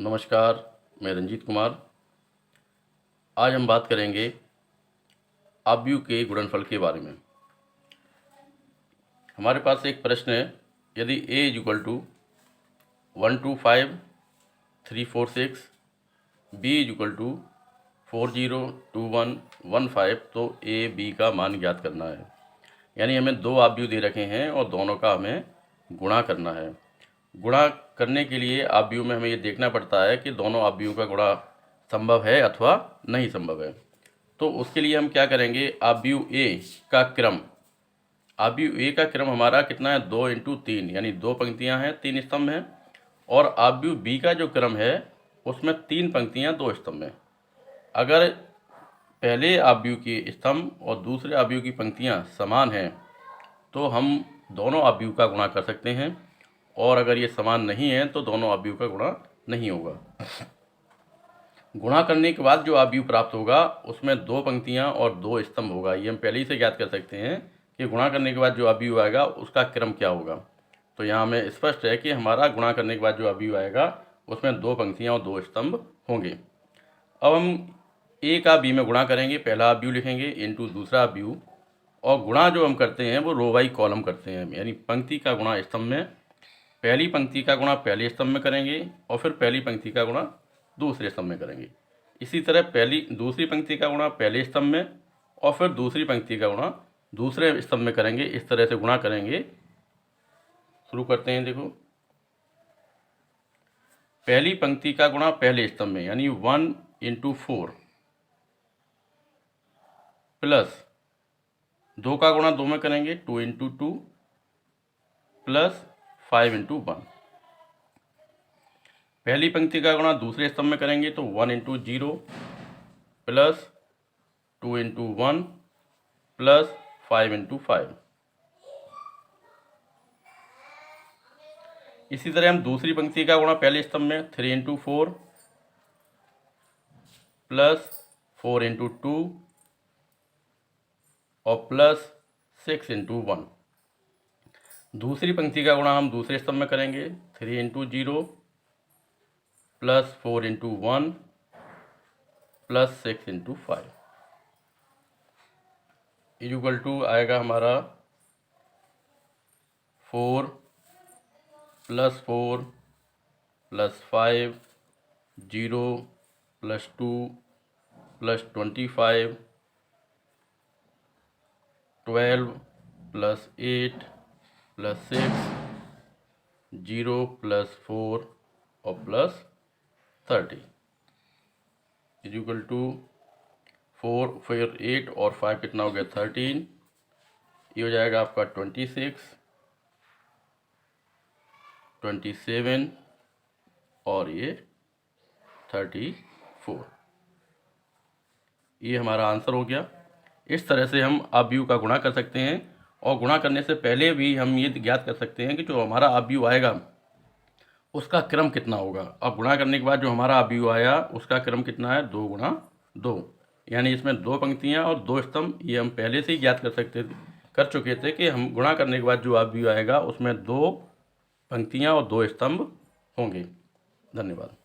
नमस्कार, मैं रंजीत कुमार। आज हम बात करेंगे आव्यूह के गुणनफल के बारे में। हमारे पास एक प्रश्न है, यदि a is equal to 125,346, b is equal to 402115, तो a b का मान ज्ञात करना है। यानी हमें दो आव्यूह दे रखे हैं और दोनों का हमें गुणा करना है। गुणा करने के लिए आव्यूह में हमें ये देखना पड़ता है कि दोनों आव्यूह का गुणा संभव है अथवा नहीं संभव है। तो उसके लिए हम क्या करेंगे, आव्यूह ए का क्रम, आव्यूह ए का क्रम हमारा कितना है, 2 × 3, यानी 2 पंक्तियां हैं 3 स्तंभ हैं। और आव्यूह बी का जो क्रम है उसमें 3 पंक्तियां 2 स्तंभ हैं। अगर पहले आव्यूह की स्तंभ और दूसरे आव्यूह की पंक्तियां समान हैं तो हम दोनों आव्यूह का गुणा कर सकते हैं, और अगर ये समान नहीं है तो दोनों आव्यूह का गुणा नहीं होगा। गुणा करने के बाद जो आव्यूह प्राप्त होगा उसमें 2 पंक्तियां और 2 स्तंभ होगा। ये हम पहले ही से ज्ञात कर सकते हैं कि गुणा करने के बाद जो आव्यूह आएगा उसका क्रम क्या होगा। तो यहाँ हमें स्पष्ट है कि हमारा गुणा करने के बाद जो आव्यूह आएगा उसमें 2 पंक्तियां और 2 स्तंभ होंगे। अब हम ए का बी में गुणा करेंगे, पहला आव्यूह लिखेंगे इंटू दूसरा आव्यूह, और गुणा जो हम करते हैं वो रो बाई कॉलम करते हैं, यानी पंक्ति का गुणा स्तंभ में, पहली पंक्ति का गुणा पहले स्तंभ में करेंगे और फिर पहली पंक्ति का गुणा दूसरे स्तंभ में करेंगे। इसी तरह दूसरी पंक्ति का गुणा पहले स्तंभ में और फिर दूसरी पंक्ति का गुणा दूसरे स्तंभ में करेंगे। इस तरह से गुणा करेंगे। शुरू करते हैं। देखो, पहली पंक्ति का गुणा पहले स्तंभ में, यानी 1 × 4 प्लस 2 का गुणा 2 में करेंगे, 2 × 2 प्लस 5 × 1। पहली पंक्ति का गुणा दूसरे स्तंभ में करेंगे तो 1 × 0 प्लस 2 × 1 प्लस 5 × 5। इसी तरह हम दूसरी पंक्ति का गुणा पहले स्तंभ में 3 × 4 प्लस 4 × 2 और प्लस 6 × 1। दूसरी पंक्ति का गुणा हम दूसरे स्तंभ में करेंगे, 3 × 0 प्लस 4 × 1 प्लस 6 × 5 इक्वल टू आएगा हमारा 4 plus 4 plus 5 0 plus 2 plus 25 12 plus 8 plus 6 0 plus 4 और प्लस 30 इक्वल टू 4 फिर 8 और 5 कितना हो गया, 13। ये हो जाएगा आपका 26 27 और ये 34। ये हमारा आंसर हो गया। इस तरह से हम आव्यूह का गुणा कर सकते हैं, और गुणा करने से पहले भी हम ये ज्ञात कर सकते हैं कि जो हमारा आव्यूह आएगा उसका क्रम कितना होगा। अब गुणा करने के बाद जो हमारा आव्यूह आया उसका क्रम कितना है, 2 × 2, यानी इसमें 2 पंक्तियां और 2 स्तंभ। ये हम पहले से ही ज्ञात कर चुके थे कि हम गुणा करने के बाद जो आव्यूह आएगा उसमें 2 पंक्तियां और 2 स्तंभ होंगे। धन्यवाद।